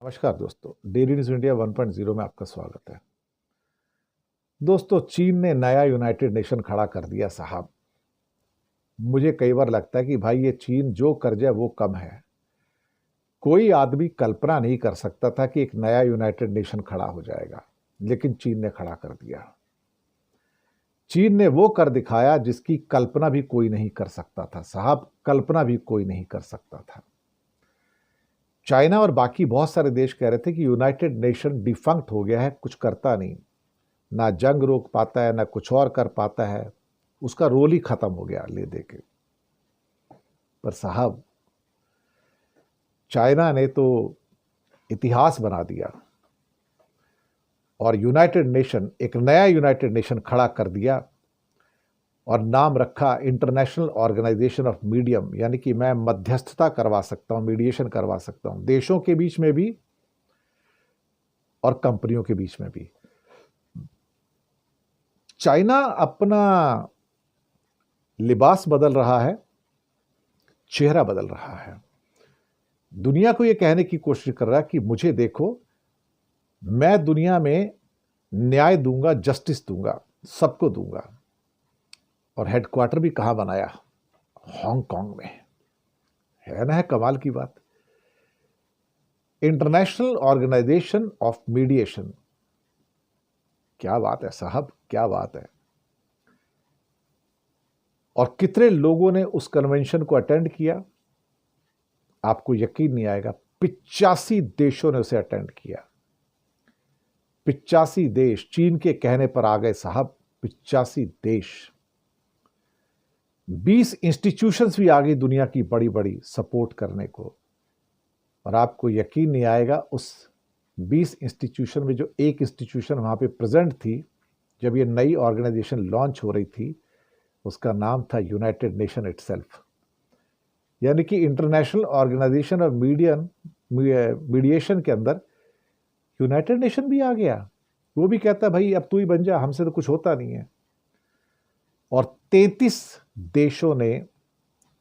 नमस्कार दोस्तों, daily news India 1.0 में आपका स्वागत है। दोस्तों, चीन ने नया यूनाइटेड नेशन खड़ा कर दिया साहब। मुझे कई बार लगता है कि भाई ये चीन जो कर जाए वो कम है। कोई आदमी कल्पना नहीं कर सकता था कि एक नया यूनाइटेड नेशन खड़ा हो जाएगा, लेकिन चीन ने खड़ा कर दिया। चीन ने वो कर दिखाया जिसकी कल्पना भी कोई नहीं कर सकता था साहब, कल्पना भी कोई नहीं कर सकता था। चाइना और बाकी बहुत सारे देश कह रहे थे कि यूनाइटेड नेशन डिफंक्ट हो गया है, कुछ करता नहीं, ना जंग रोक पाता है, ना कुछ और कर पाता है, उसका रोल ही खत्म हो गया ले दे के। पर साहब, चाइना ने तो इतिहास बना दिया और यूनाइटेड नेशन, एक नया यूनाइटेड नेशन खड़ा कर दिया और नाम रखा इंटरनेशनल ऑर्गेनाइजेशन ऑफ मीडियम, यानी कि मैं मध्यस्थता करवा सकता हूं, मीडिएशन करवा सकता हूं देशों के बीच में भी और कंपनियों के बीच में भी। चाइना अपना लिबास बदल रहा है, चेहरा बदल रहा है, दुनिया को यह कहने की कोशिश कर रहा है कि मुझे देखो, मैं दुनिया में न्याय दूंगा, जस्टिस दूंगा, सबको दूंगा। और हेडक्वार्टर भी कहां बनाया? हांगकांग में। है ना, है कमाल की बात। इंटरनेशनल ऑर्गेनाइजेशन ऑफ मीडिएशन, क्या बात है साहब, क्या बात है। और कितने लोगों ने उस कन्वेंशन को अटेंड किया? आपको यकीन नहीं आएगा, 85 देशों ने उसे अटेंड किया। 85 देश चीन के कहने पर आ गए साहब, 85 देश। 20 इंस्टीट्यूशंस भी आ गई दुनिया की बड़ी बड़ी सपोर्ट करने को। और आपको यकीन नहीं आएगा, उस 20 इंस्टीट्यूशन में जो एक इंस्टीट्यूशन वहां पे प्रेजेंट थी जब ये नई ऑर्गेनाइजेशन लॉन्च हो रही थी, उसका नाम था यूनाइटेड नेशन इटसेल्फ। यानी कि इंटरनेशनल ऑर्गेनाइजेशन ऑफ मीडिएशन के अंदर यूनाइटेड नेशन भी आ गया। वो भी कहता है भाई अब तू ही बन जा, हमसे तो कुछ होता नहीं है। और 33 देशों ने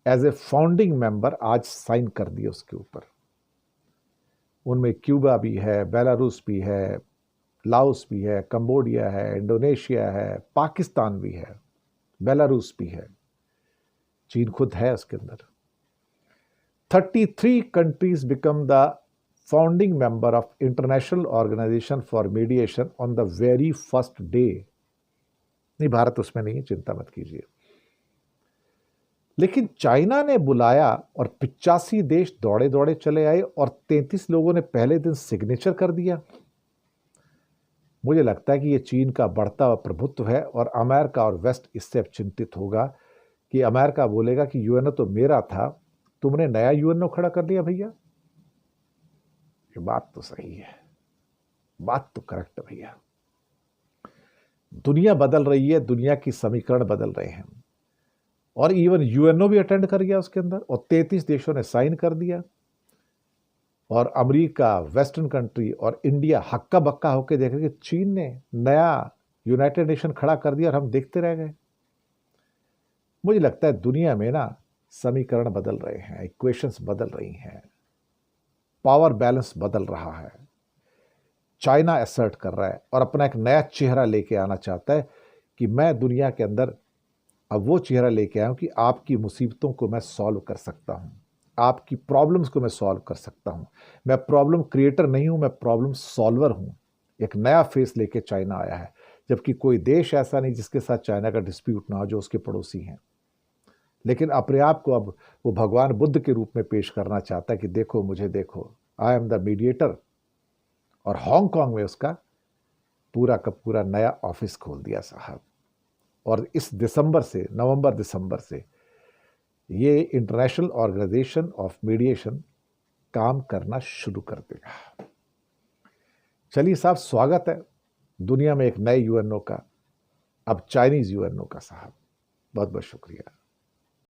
एज ए फाउंडिंग मेंबर आज साइन कर दिए उसके ऊपर। उनमें क्यूबा भी है, बेलारूस भी है, लाओस भी है, कंबोडिया है, इंडोनेशिया है, पाकिस्तान भी है, बेलारूस भी है, चीन खुद है उसके अंदर। 33 countries become the founding member of international organisation for mediation on the very first day. नहीं, भारत उसमें नहीं है, चिंता मत कीजिए। लेकिन चाइना ने बुलाया और 85 देश दौड़े दौड़े चले आए और 33 लोगों ने पहले दिन सिग्नेचर कर दिया। मुझे लगता है कि यह चीन का बढ़ता हुआ प्रभुत्व है और अमेरिका और वेस्ट इससे अब चिंतित होगा कि अमेरिका बोलेगा कि यूएनओ तो मेरा था, तुमने नया यूएनओ खड़ा कर दिया भैया। ये बात तो सही है, बात तो करेक्ट है भैया। दुनिया बदल रही है, दुनिया की समीकरण बदल रहे हैं और इवन यूएनओ भी अटेंड कर गया उसके अंदर और 33 देशों ने साइन कर दिया। और अमेरिका, वेस्टर्न कंट्री और इंडिया हक्का बक्का होकर देख रहे कि चीन ने नया यूनाइटेड नेशन खड़ा कर दिया और हम देखते रह गए। मुझे लगता है दुनिया में ना समीकरण बदल रहे हैं, इक्वेशंस बदल रही हैं, पावर बैलेंस बदल रहा है। चाइना असर्ट कर रहा है और अपना एक नया चेहरा लेके आना चाहता है कि मैं दुनिया के अंदर अब वो चेहरा लेके आया हूं कि आपकी मुसीबतों को मैं सॉल्व कर सकता हूं, आपकी प्रॉब्लम्स को मैं सॉल्व कर सकता हूं। मैं प्रॉब्लम क्रिएटर नहीं हूं, मैं प्रॉब्लम सॉल्वर हूं। एक नया फेस लेके चाइना आया है, जबकि कोई देश ऐसा नहीं जिसके साथ चाइना का डिस्प्यूट ना हो, जो उसके पड़ोसी हैं। लेकिन अपने आप को अब वो भगवान बुद्ध के रूप में पेश करना चाहता है कि देखो मुझे देखो, आई एम द मीडिएटर। और हांगकांग में उसका पूरा का पूरा नया ऑफिस खोल दिया साहब। और इस दिसंबर से, नवंबर दिसंबर से ये इंटरनेशनल ऑर्गेनाइजेशन ऑफ मीडिएशन काम करना शुरू कर देगा। चलिए साहब, स्वागत है दुनिया में एक नए यूएनओ का, अब चाइनीज यूएनओ का साहब। बहुत बहुत शुक्रिया।